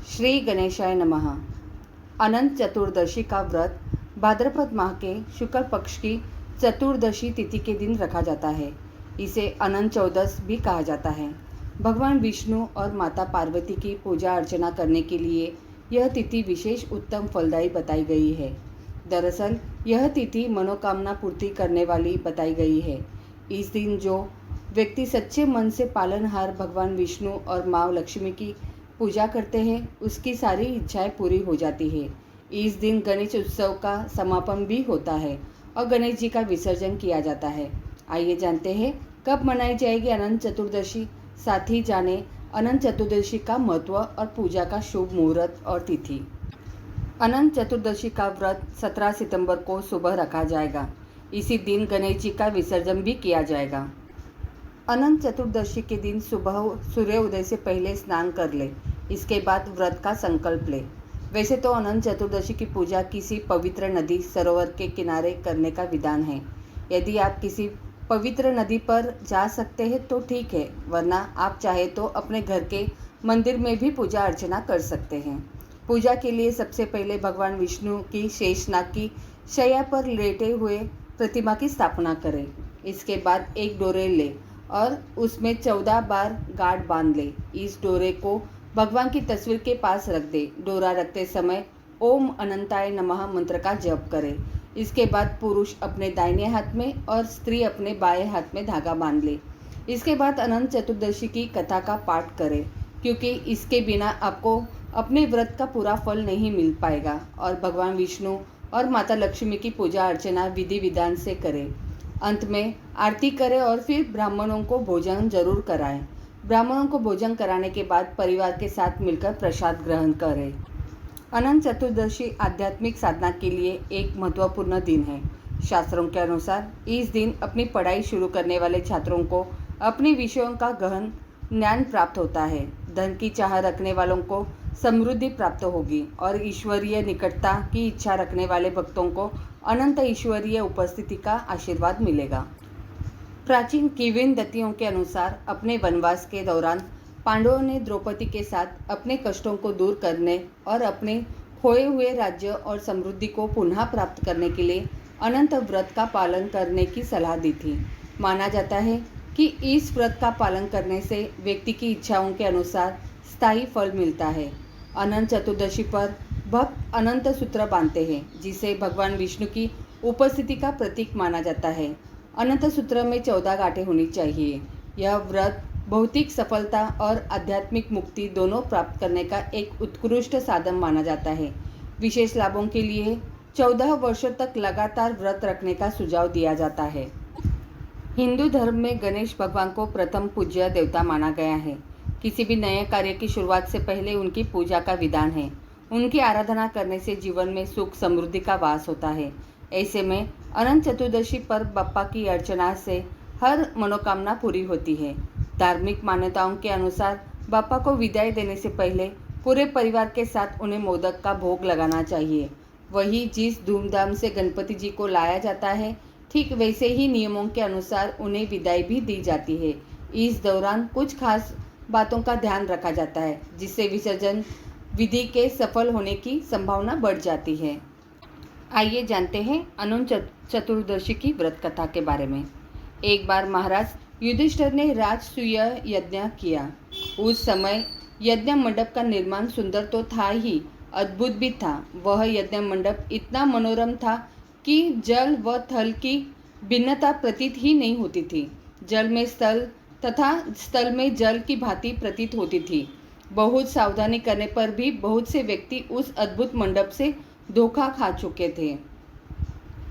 श्री गणेशाय नमः। अनंत चतुर्दशी का व्रत भाद्रपद माह के शुक्ल पक्ष की चतुर्दशी तिथि के दिन रखा जाता है। इसे अनंत चौदस भी कहा जाता है। भगवान विष्णु और माता पार्वती की पूजा अर्चना करने के लिए यह तिथि विशेष उत्तम फलदायी बताई गई है। दरअसल यह तिथि मनोकामना पूर्ति करने वाली बताई गई है। इस दिन जो व्यक्ति सच्चे मन से पालनहार भगवान विष्णु और माँ लक्ष्मी की पूजा करते हैं उसकी सारी इच्छाएं पूरी हो जाती है। इस दिन गणेश उत्सव का समापन भी होता है और गणेश जी का विसर्जन किया जाता है। आइए जानते हैं कब मनाई जाएगी अनंत चतुर्दशी। साथ ही जाने अनंत चतुर्दशी का महत्व और पूजा का शुभ मुहूर्त और तिथि। अनंत चतुर्दशी का व्रत 17 सितंबर को सुबह रखा जाएगा। इसी दिन गणेश जी का विसर्जन भी किया जाएगा। अनंत चतुर्दशी के दिन सुबह सूर्य उदय से पहले स्नान कर ले, इसके बाद व्रत का संकल्प ले। वैसे तो अनंत चतुर्दशी की पूजा किसी पवित्र नदी सरोवर के किनारे करने का विधान है। यदि आप किसी पवित्र नदी पर जा सकते हैं तो ठीक है, वरना आप चाहे तो अपने घर के मंदिर में भी पूजा अर्चना कर सकते हैं। पूजा के लिए सबसे पहले भगवान विष्णु की शेषनाग की शैया पर लेटे हुए प्रतिमा की स्थापना करें। इसके बाद एक डोरे ले और उसमें 14 बार गांठ बांध ले। इस डोरे को भगवान की तस्वीर के पास रख दे। डोरा रखते समय ओम अनंताय नमः मंत्र का जप करे। इसके बाद पुरुष अपने दाहिने हाथ में और स्त्री अपने बाएं हाथ में धागा बांध ले। इसके बाद अनंत चतुर्दशी की कथा का पाठ करे, क्योंकि इसके बिना आपको अपने व्रत का पूरा फल नहीं मिल पाएगा। और भगवान विष्णु और माता लक्ष्मी की पूजा अर्चना विधि विधान से करें। अंत में आरती करें और फिर ब्राह्मणों को भोजन जरूर कराएं। ब्राह्मणों को भोजन कराने के बाद परिवार के साथ मिलकर प्रसाद ग्रहण करें। अनंत चतुर्दशी आध्यात्मिक साधना के लिए एक महत्वपूर्ण दिन है। शास्त्रों के अनुसार इस दिन अपनी पढ़ाई शुरू करने वाले छात्रों को अपने विषयों का गहन ज्ञान प्राप्त होता है। धन की चाह रखने वालों को समृद्धि प्राप्त होगी और ईश्वरीय निकटता की इच्छा रखने वाले भक्तों को अनंत ईश्वरीय उपस्थिति का आशीर्वाद मिलेगा। प्राचीन किंवदंतियों के अनुसार अपने वनवास के दौरान पांडवों ने द्रौपदी के साथ अपने कष्टों को दूर करने और अपने खोए हुए राज्य और समृद्धि को पुनः प्राप्त करने के लिए अनंत व्रत का पालन करने की सलाह दी थी। माना जाता है कि इस व्रत का पालन करने से व्यक्ति की इच्छाओं के अनुसार स्थायी फल मिलता है। अनंत चतुर्दशी पर भक्त अनंत सूत्र बांधते हैं, जिसे भगवान विष्णु की उपस्थिति का प्रतीक माना जाता है। अनंत सूत्र में 14 गांठें होनी चाहिए। यह व्रत भौतिक सफलता और आध्यात्मिक मुक्ति दोनों प्राप्त करने का एक उत्कृष्ट साधन माना जाता है। विशेष लाभों के लिए 14 वर्षों तक लगातार व्रत रखने का सुझाव दिया जाता है। हिंदू धर्म में गणेश भगवान को प्रथम पूज्य देवता माना गया है। किसी भी नए कार्य की शुरुआत से पहले उनकी पूजा का विधान है। उनकी आराधना करने से जीवन में सुख समृद्धि का वास होता है। ऐसे में अनंत चतुर्दशी पर बप्पा की अर्चना से हर मनोकामना पूरी होती है। धार्मिक मान्यताओं के अनुसार बप्पा को विदाई देने से पहले पूरे परिवार के साथ उन्हें मोदक का भोग लगाना चाहिए। वही जिस धूमधाम से गणपति जी को लाया जाता है, ठीक वैसे ही नियमों के अनुसार उन्हें विदाई भी दी जाती है। इस दौरान कुछ खास बातों का ध्यान रखा जाता है, जिससे विसर्जन विधि के सफल होने की संभावना बढ़ जाती है। आइए जानते हैं अनंत चतुर्दशी की व्रत कथा के बारे में। एक बार महाराज युधिष्ठिर ने राजसूय यज्ञ किया। उस समय यज्ञ मंडप का निर्माण सुंदर तो था ही, अद्भुत भी था। वह यज्ञ मंडप इतना मनोरम था कि जल व थल की भिन्नता प्रतीत ही नहीं होती थी। जल में स्थल तथा स्थल में जल की भांति प्रतीत होती थी। बहुत सावधानी करने पर भी बहुत से व्यक्ति उस अद्भुत मंडप से धोखा खा चुके थे।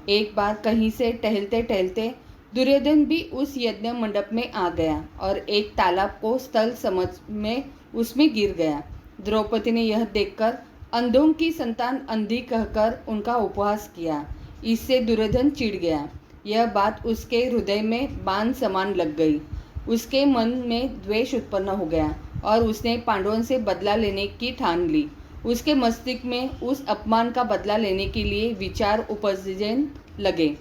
एक बार कहीं से टहलते टहलते दुर्योधन भी उस यज्ञ मंडप में आ गया और एक तालाब को स्थल समझ में उसमें गिर गया। द्रौपदी ने यह देखकर अंधों की संतान अंधी कहकर उनका उपहास किया। इससे दुर्योधन चिढ़ गया। यह बात उसके हृदय में बाण समान लग गई। उसके मन में द्वेष उत्पन्न हो गया और उसने पांडवों से बदला लेने की ठान ली। उसके मस्तिष्क में उस अपमान का बदला लेने के लिए विचार उपजने लगे।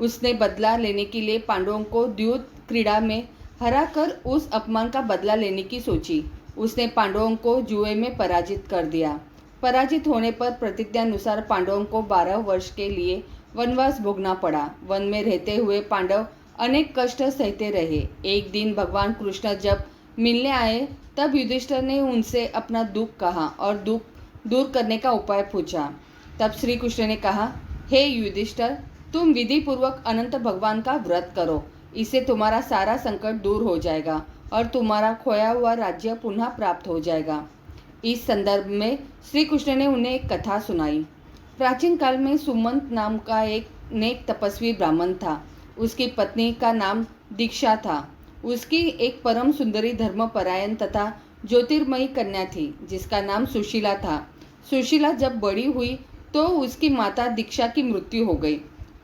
उसने बदला लेने के लिए पांडवों को द्यूत क्रीड़ा में हराकर उस अपमान का बदला लेने की सोची। उसने पांडवों को जुए में पराजित कर दिया। पराजित होने पर प्रतिज्ञानुसार पांडवों को 12 वर्ष के लिए वनवास भोगना पड़ा। वन में रहते हुए पांडव अनेक कष्ट सहते रहे। एक दिन भगवान कृष्ण जब मिलने आए तब युधिष्ठिर ने उनसे अपना दुख कहा और दुख दूर करने का उपाय पूछा। तब श्री कृष्ण ने कहा, हे युधिष्ठिर, तुम विधि पूर्वक अनंत भगवान का व्रत करो। इससे तुम्हारा सारा संकट दूर हो जाएगा और तुम्हारा खोया हुआ राज्य पुनः प्राप्त हो जाएगा। इस संदर्भ में श्री कृष्ण ने उन्हें एक कथा सुनाई। प्राचीन काल में सुमंत नाम का एक नेक तपस्वी ब्राह्मण था। उसकी पत्नी का नाम दीक्षा था। उसकी एक परम सुंदरी धर्मपरायण तथा ज्योतिर्मयी कन्या थी जिसका नाम सुशीला था। सुशीला जब बड़ी हुई तो उसकी माता दीक्षा की मृत्यु हो गई।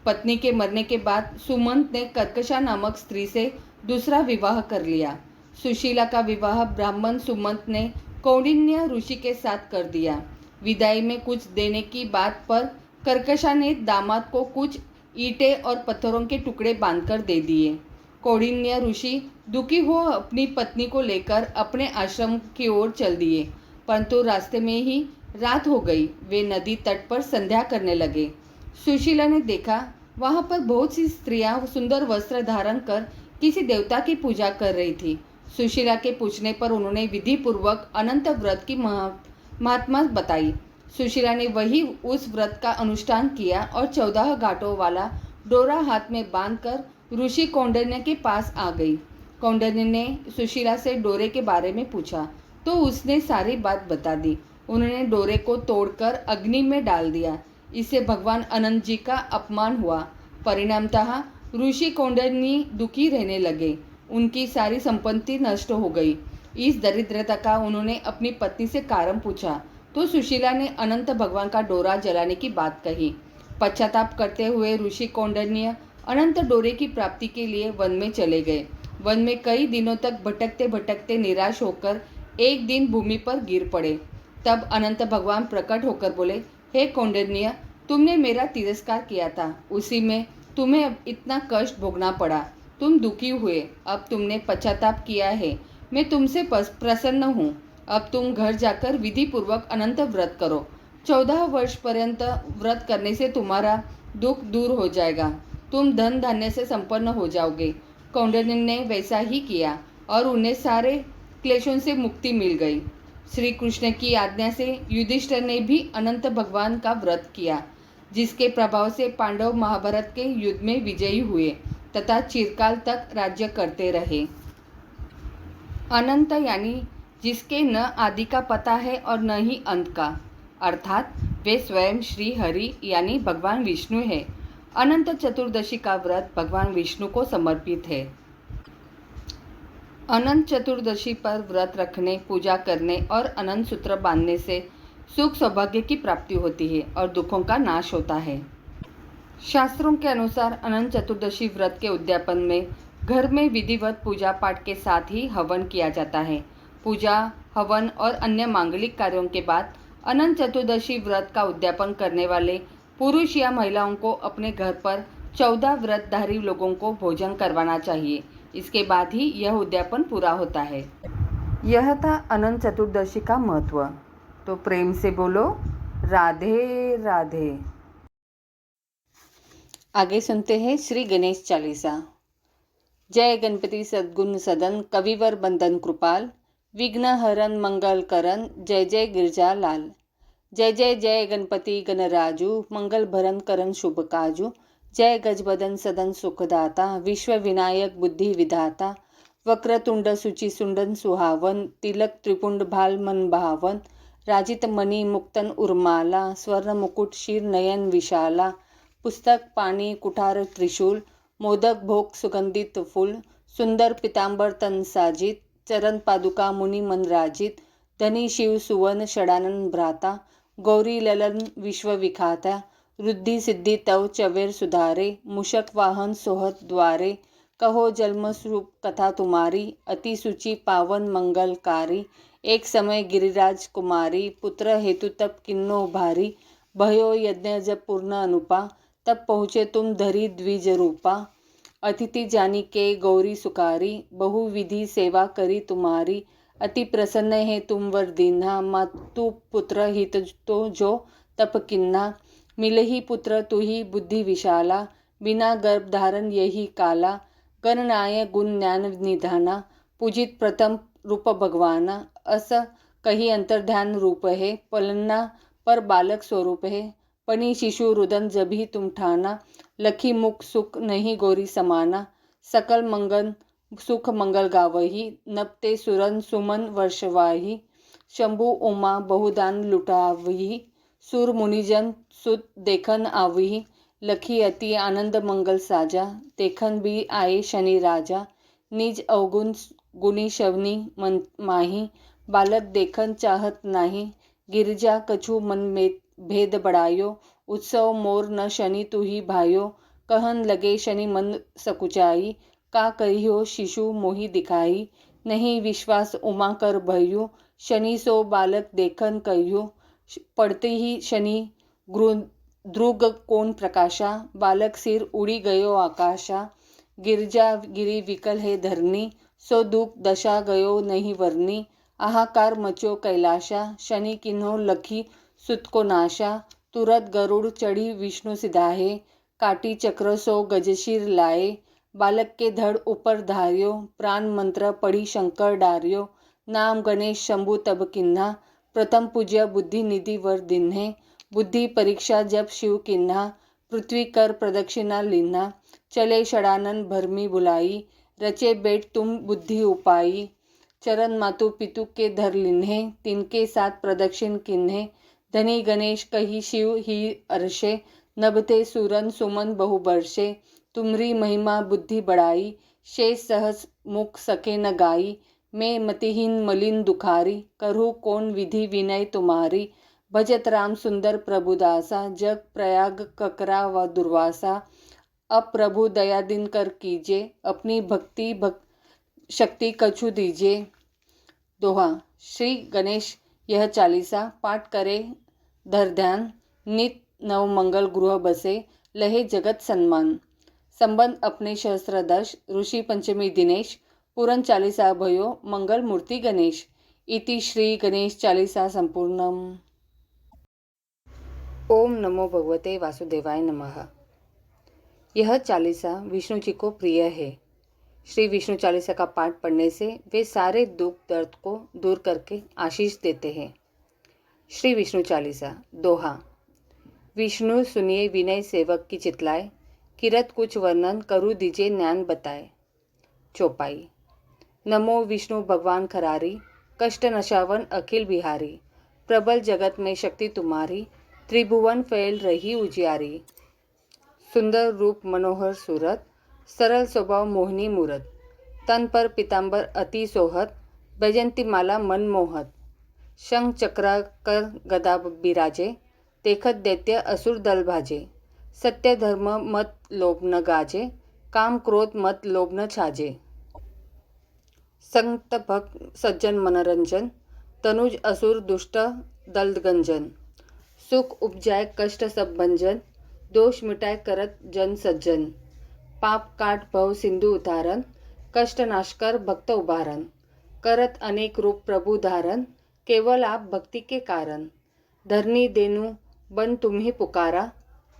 पत्नी के मरने के बाद सुमंत ने कर्कशा नामक स्त्री से दूसरा विवाह कर लिया। सुशीला का विवाह ब्राह्मण सुमंत ने कौंडिन्य ऋषि के साथ कर दिया। विदाई में कुछ देने की बात पर कर्कशा ने दामाद को कुछ ईंटें और पत्थरों के टुकड़े बांधकर दे दिए। कौंडिन्य ऋषि दुखी हो अपनी पत्नी को लेकर अपने आश्रम की ओर चल दिए, परंतु रास्ते में ही रात हो गई। वे नदी तट पर संध्या करने लगे। सुशीला ने देखा वहां पर बहुत सी स्त्रियां सुंदर वस्त्र धारण कर किसी देवता की पूजा कर रही थी। सुशीला के पूछने पर उन्होंने विधि पूर्वक अनंत व्रत की महात्मा बताई। सुशीला ने वही उस व्रत का अनुष्ठान किया और 14 घाटों वाला डोरा हाथ में बांधकर ऋषि कौंडिन्य के पास आ गई। कौंडिन्य ने सुशीला से डोरे के बारे में पूछा तो उसने सारी बात बता दी। उन्होंने डोरे को तोड़कर अग्नि में डाल दिया। इससे भगवान अनंत जी का अपमान हुआ। परिणामतः ऋषि कौंडिन्य दुखी रहने लगे। उनकी सारी संपत्ति नष्ट हो गई। इस दरिद्रता का उन्होंने अपनी पत्नी से कारण पूछा तो सुशीला ने अनंत भगवान का डोरा जलाने की बात कही। पश्चाताप करते हुए ऋषि कौंडिन्य अनंत डोरे की प्राप्ति के लिए वन में चले गए। वन में कई दिनों तक भटकते भटकते निराश होकर एक दिन भूमि पर गिर पड़े। तब अनंत भगवान प्रकट होकर बोले, हे कौंडिन्य, तुमने मेरा तिरस्कार किया था, उसी में तुम्हें अब इतना कष्ट भोगना पड़ा। तुम दुखी हुए, अब तुमने पश्चाताप किया है। मैं तुमसे प्रसन्न हूँ। अब तुम घर जाकर विधि पूर्वक अनंत व्रत करो। 14 वर्ष पर्यंत व्रत करने से तुम्हारा दुख दूर हो जाएगा। तुम धन धान्य से संपन्न हो जाओगे। कौंडिन्य ने वैसा ही किया और उन्हें सारे क्लेशों से मुक्ति मिल गई। श्री कृष्ण की आज्ञा से युधिष्ठिर ने भी अनंत भगवान का व्रत किया, जिसके प्रभाव से पांडव महाभारत के युद्ध में विजयी हुए तथा चिरकाल तक राज्य करते रहे। अनंत यानी जिसके न आदि का पता है और न ही अंत का, अर्थात वे स्वयं श्री हरि यानी भगवान विष्णु है। अनंत चतुर्दशी का व्रत भगवान विष्णु को समर्पित है। अनंत चतुर्दशी पर व्रत रखने, पूजा करने और अनंत सूत्र बांधने से सुख सौभाग्य की प्राप्ति होती है और दुखों का नाश होता है। शास्त्रों के अनुसार अनंत चतुर्दशी व्रत के उद्यापन में घर में विधिवत पूजा पाठ के साथ ही हवन किया जाता है। पूजा, हवन और अन्य मांगलिक कार्यों के बाद अनंत चतुर्दशी व्रत का उद्यापन करने वाले पुरुष या महिलाओं को अपने घर पर 14 व्रतधारी लोगों को भोजन करवाना चाहिए। इसके बाद ही यह उद्यापन पूरा होता है। यह था अनंत चतुर्दशी का महत्व। तो प्रेम से बोलो राधे राधे। आगे सुनते हैं श्री गणेश चालीसा। जय गणपति सद्गुण सदन, कविवर बंदन कृपाल, विघ्न हरन मंगल करन, जय जय गिरजा लाल। जय जय जय गणपति गणराजू, मंगल भरन करन शुभ काजू। जय गजबदन सदन सुखदाता, विश्व विनायक बुद्धि विधाता। वक्रतुंड सुचि सुंडन सुहावन, तिलक त्रिपुंड भाल मन भावन। राजित मणि मुक्तन उर्माला, स्वर्ण मुकुट शीर नयन विशाला। पुस्तक पाणी कुठार त्रिशूल, मोदक भोग सुगंधित फूल। सुंदर पितांबर तन साजित, चरण पादुका मुनि मन राजित। धनी शिव सुवन षडानन भ्राता, गौरी ललन विश्व विखाता। रुद्धि सिद्धि तव चवेर सुधारे, मूषक वाहन सोहत द्वारे। कहो जन्म स्वरूप कथा तुम्हारी, अति सुचि पावन मंगलकारी। एक समय गिरिराज कुमारी, पुत्र हेतु तप किन्नो भारी। भयो यज्ञ जब पूर्ण अनुपा, तब पहुँचे तुम धरी द्विज रूपा। अतिथि जानी के गौरी सुकारी, बहुविधि सेवा करी तुम्हारी। अति प्रसन्न है तुम वर दीन्हा। मातु पुत्र हित तो जो तप किन्हा। मिलहि पुत्र तुही बुद्धि विशाला। बिना गर्भ धारण यही काला। गणनाय गुण ज्ञान निधाना। पूजित प्रथम रूप भगवाना। अस कही अंतर्ध्यान रूप है। पलना पर बालक स्वरूप है। पनी शिशु रुदन जभी तुम ठाना। लखी मुख सुख नहीं गोरी समाना। सकल मंगल सुख मंगल गावही। नपते सुरन सुमन वर्षवाही। शंभु उमा बहुदान लुटावही। सुर मुनिजन सुत देखन आवही। लखी अति आनंद मंगल साजा। देखन भी आए शनि राजा। निज अवगुण गुणी शवनी मन माही। बालक देखन चाहत नाही। गिरजा कछु मन में भेद बढ़ायो। उत्सव मोर न शनि तुही भायो। कहन लगे शनि मन सकुचाई। का कहियो शिशु मोहि दिखाई। नहीं विश्वास उमा कर भयु। शनि सो बालक देखन कहियो। पड़ते ही शनि द्रुग कोण प्रकाशा। बालक सिर उड़ी गयो आकाशा। गिरजा गिरी विकल है धरनी। सो दुख दशा गयो नहीं वरनी। आहाकार मचो कैलाशा। शनि किन्हो लखी सुत को नाशा। तुरत गरुड़ चढ़ी विष्णु सिधाहे। काटी चक्र सो गजशीर लाए। बालक के धड़ ऊपर धार्यो। प्राण मंत्र पढ़ी शंकर डार्यो। नाम गणेश शंभु तब किन्हा। प्रथम पूज्य बुद्धि निधि वर दिन्हे। बुद्धि परीक्षा जब शिव किन्हा। पृथ्वी कर प्रदक्षिणा लिन्हा। चले षडानन भरमी बुलाई। रचे बेट तुम बुद्धि उपाई। चरण मातु पितु के धर लिन्हे। तिनके साथ प्रदक्षिण किन्हे। धनी गणेश कही शिव ही अर्षे। नभते सूरन सुमन बहु बरसे। तुमरी महिमा बुद्धि बढ़ाई। शेष सहस मुख सके न गाई। मैं मतिहीन मलिन दुखारी। करहु कौन विधि विनय तुम्हारी। भजत राम सुंदर प्रभुदासा। जग प्रयाग ककरा व दुर्वासा। अब प्रभु दया दिन कर कीजे। अपनी भक्ति शक्ति कछु दीजिए। दोहा। श्री गणेश यह चालीसा पाठ करे धर ध्यान। नित नव मंगल गृह बसे। लहे जगत सन्मान। संबंध अपने सहस्त्रदश। ऋषि पंचमी दिनेश। पूरन चालीसा भयो। मंगल मूर्ति गणेश। इति श्री गणेश चालीसा संपूर्णम। ओम नमो भगवते वासुदेवाय नमः। यह चालीसा विष्णु जी को प्रिय है। श्री विष्णु चालीसा का पाठ पढ़ने से वे सारे दुख दर्द को दूर करके आशीष देते हैं। श्री विष्णु चालीसा। दोहा। विष्णु सुनिए विनय सेवक की चितलाए। किरत कुछ वर्णन करूँ दीजिए ज्ञान बताए। चौपाई। नमो विष्णु भगवान खरारी। कष्ट नशावन अखिल बिहारी। प्रबल जगत में शक्ति तुम्हारी। त्रिभुवन फैल रही उजियारी। सुंदर रूप मनोहर सूरत। सरल स्वभाव मोहिनी मूरत। तन पर पीतांबर अति सोहत। बैजंती माला मन मोहत। शंख चक्रा कर गदा बिराजे। देखत दैत्य असुर दल भाजे। सत्य धर्म मत लोभ न गाजे। काम क्रोध मत लोभ न छाजे। संत भक्त सज्जन मनोरंजन। तनुज असुर दुष्ट दल गंजन। सुख उपजाए कष्ट सब भंजन। दोष मिटाए करत जन सज्जन। पाप काट भव सिंधु उतारन। कष्ट नाश कर भक्त उबारन। करत अनेक रूप प्रभु धारन। केवल आप भक्ति के कारण। धरनी देनु बन तुम्ही पुकारा।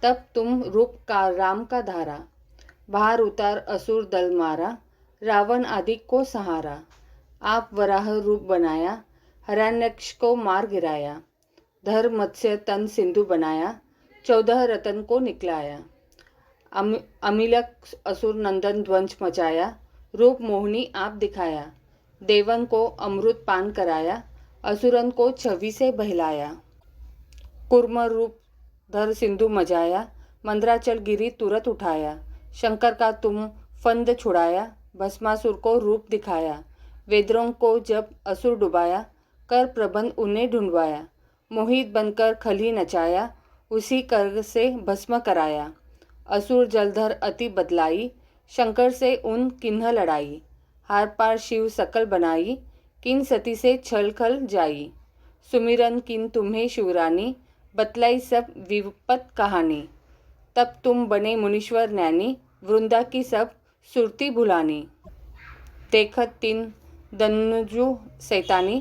तब तुम रूप का राम का धारा। बाहर उतार असुर दल मारा। रावण आदि को सहारा। आप वराह रूप बनाया। हिरण्यक्ष को मार गिराया। धर मत्स्य तन सिंधु बनाया। 14 रतन को निकलाया। अमिलक असुर नंदन ध्वंस मचाया। रूप मोहिनी आप दिखाया। देवन को अमृत पान कराया। असुरन को छवि से बहलाया। कूर्म रूप धर सिंधु मजाया। मंद्राचल गिरी तुरंत उठाया। शंकर का तुम फंद छुड़ाया। भस्मासुर को रूप दिखाया। वेद्रों को जब असुर डुबाया। कर प्रबंध उन्हें ढूंढवाया। मोहित बनकर खली नचाया। उसी कर से भस्म कराया। असुर जलधर अति बदलाई। शंकर से उन किन्ह लड़ाई। हार पार शिव सकल बनाई। किन सती से छल खल जाई। सुमिरन किन तुम्हें शिवरानी। बतलाई सब विपत कहानी। तब तुम बने मुनीश्वर ज्ञानी। वृंदा की सब सुरती भुलानी। देखत तिन दनुजु सैतानी,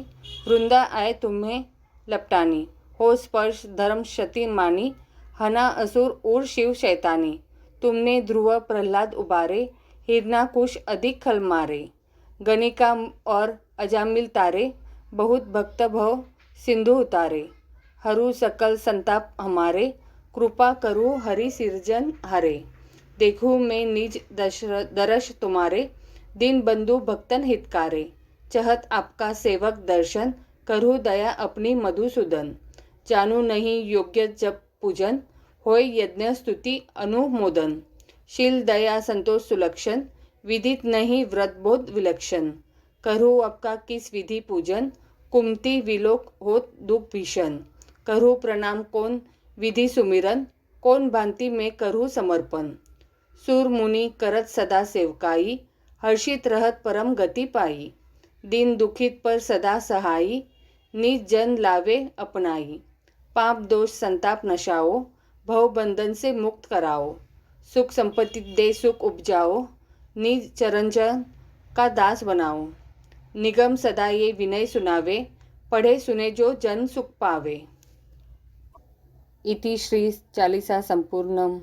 वृंदा आए तुम्हें लपटानी, हो स्पर्श धर्म क्षति मानी, हना असुर उर शिव शैतानी, तुमने ध्रुव प्रहलाद उबारे, हिरणाकुश अधिक खल मारे, गणिका और अजामिल तारे, बहुत भक्त भव सिंधु उतारे, हरू सकल संताप हमारे, कृपा करू हरि सिरजन हरे, देखूं मैं निज दर्श तुम्हारे, दीन बंधु भक्तन हितकारे, चहत आपका सेवक दर्शन, करूँ दया अपनी मधुसूदन, जानू नहीं योग्य जप पूजन, होय यज्ञ स्तुति अनुमोदन, शील दया संतोष सुलक्षण, विदित नहीं व्रत बोध विलक्षण, करूँ आपका किस विधि पूजन, कुमति विलोक होत दुख भीषण, करूँ प्रणाम कौन विधि सुमिरन, कौन भांति में करूँ समर्पण, सूर मुनि करत सदा सेवकाई, हर्षित रहत परम गति पाई, दीन दुखित पर सदा सहाई, निज जन लावे अपनाई, पाप दोष संताप नशाओ, भव बंधन से मुक्त कराओ, सुख संपत्ति दे सुख उपजाओ, निज चरणजन का दास बनाओ, निगम सदा ये विनय सुनावे, पढ़े सुने जो जन सुख पावे। इति श्री चालीसा संपूर्णम।